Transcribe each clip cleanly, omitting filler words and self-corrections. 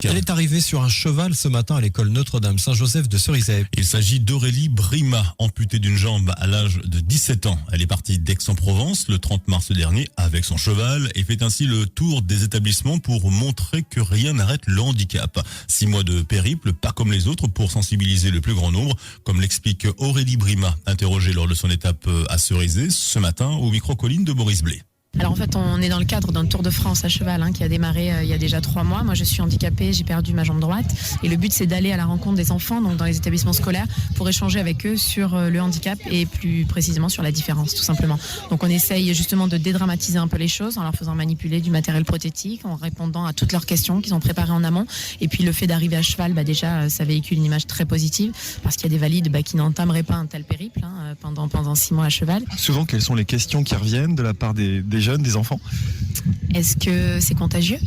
Elle est arrivée sur un cheval ce matin à l'école Notre-Dame Saint-Joseph de Cerizay. Il s'agit d'Aurélie Brima, amputée d'une jambe à l'âge de 17 ans. Elle est partie d'Aix-en-Provence le 30 mars dernier avec son cheval et fait ainsi le tour des établissements pour montrer que rien n'arrête le handicap. 6 mois de périple, pas comme les autres, pour sensibiliser le plus grand nombre, comme l'explique Aurélie Brima, interrogée lors de son étape à Cerizay ce matin au micro-colline de Maurice Blé. Alors en fait, on est dans le cadre d'un Tour de France à cheval qui a démarré il y a déjà 3 mois. Moi, je suis handicapée, j'ai perdu ma jambe droite. Et le but, c'est d'aller à la rencontre des enfants, donc dans les établissements scolaires, pour échanger avec eux sur le handicap et plus précisément sur la différence, tout simplement. Donc on essaye justement de dédramatiser un peu les choses en leur faisant manipuler du matériel prothétique, en répondant à toutes leurs questions qu'ils ont préparées en amont. Et puis le fait d'arriver à cheval, déjà, ça véhicule une image très positive parce qu'il y a des valides qui n'entameraient pas un tel périple pendant 6 mois à cheval. Souvent, quelles sont les questions qui reviennent de la part des jeunes, des enfants? Est-ce que c'est contagieux?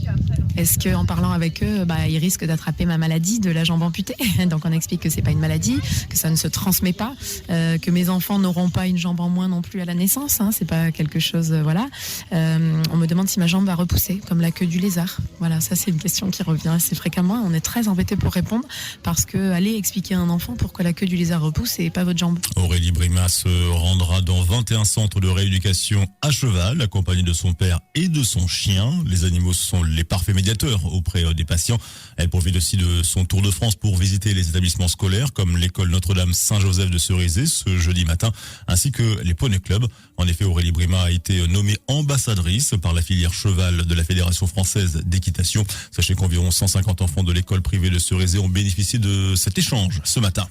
Est-ce qu'en parlant avec eux, ils risquent d'attraper ma maladie de la jambe amputée? Donc on explique que c'est pas une maladie, que ça ne se transmet pas, que mes enfants n'auront pas une jambe en moins non plus à la naissance. C'est pas quelque chose, on me demande si ma jambe va repousser, comme la queue du lézard. Voilà, ça c'est une question qui revient assez fréquemment. On est très embêtés pour répondre parce que aller expliquer à un enfant pourquoi la queue du lézard repousse et pas votre jambe. Aurélie Brima se rendra dans 21 centres de rééducation à cheval, accompagnée de son père et de son chien. Les animaux sont les parfaits médiateurs auprès des patients. Elle profite aussi de son tour de France pour visiter les établissements scolaires comme l'école Notre-Dame Saint-Joseph de Cerizay ce jeudi matin, ainsi que les Poney Club. En effet, Aurélie Brima a été nommée ambassadrice par la filière cheval de la Fédération française d'équitation. Sachez qu'environ 150 enfants de l'école privée de Cerizay ont bénéficié de cet échange ce matin.